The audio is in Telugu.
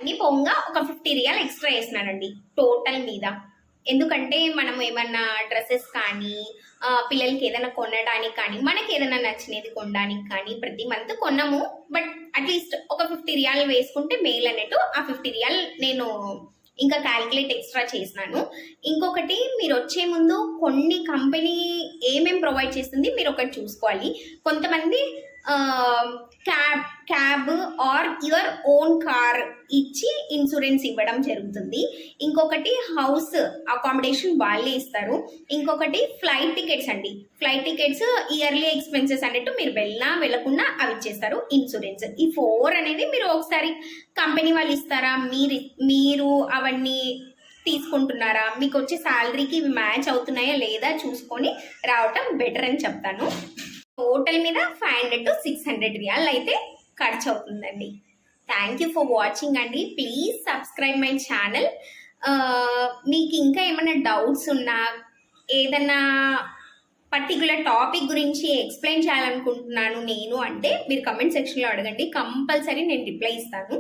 అన్ని పోగా ఒక 50 రియాల్ ఎక్స్ట్రా వేసినానండి టోటల్ మీద. ఎందుకంటే మనం ఏమన్నా డ్రెస్సెస్ కానీ పిల్లలకి ఏదైనా కొనడానికి కానీ మనకి ఏదైనా నచ్చినది కొనడానికి కానీ ప్రతి మంత్ కొన్నాము. బట్ అట్లీస్ట్ ఒక 50 రియాల్ వేసుకుంటే మేల్ అన్నట్టు ఆ 50 రియాల్ నేను ఇంకా క్యాల్కులేట్ ఎక్స్ట్రా చేసినాను. ఇంకొకటి, మీరు వచ్చే ముందు కొన్ని కంపెనీ ఏమేమి ప్రొవైడ్ చేస్తుంది మీరు ఒకటి చూసుకోవాలి. కొంతమంది cab are your own car ఇచ్చి ఇన్సూరెన్స్ ఇవ్వడం జరుగుతుంది. ఇంకొకటి హౌస్ అకామిడేషన్ వాళ్ళే ఇస్తారు. ఇంకొకటి ఫ్లైట్ టికెట్స్ అండి. ఫ్లైట్ టికెట్స్ ఇయర్లీ ఎక్స్పెన్సెస్ అన్నట్టు మీరు వెళ్ళకుండా అవి ఇచ్చేస్తారు ఇన్సూరెన్స్. ఈ 4 అనేది మీరు ఒకసారి కంపెనీ వాళ్ళు ఇస్తారా, మీరు అవన్నీ తీసుకుంటున్నారా, మీకు వచ్చే శాలరీకి ఇవి మ్యాచ్ అవుతున్నాయా లేదా చూసుకొని రావటం బెటర్ అని చెప్తాను. టోటల్ మీద 500 to 600 రియాల్ అయితే ఖర్చు అవుతుందండి. థ్యాంక్ యూ ఫర్ వాచింగ్ అండి. Please subscribe my channel. మీకు ఇంకా ఏమైనా డౌట్స్ ఉన్నా, ఏదన్నా పర్టికులర్ టాపిక్ గురించి ఎక్స్ప్లెయిన్ చేయాలనుకుంటున్నాను నేను అంటే మీరు కమెంట్ సెక్షన్లో అడగండి. కంపల్సరీ నేను రిప్లై ఇస్తాను.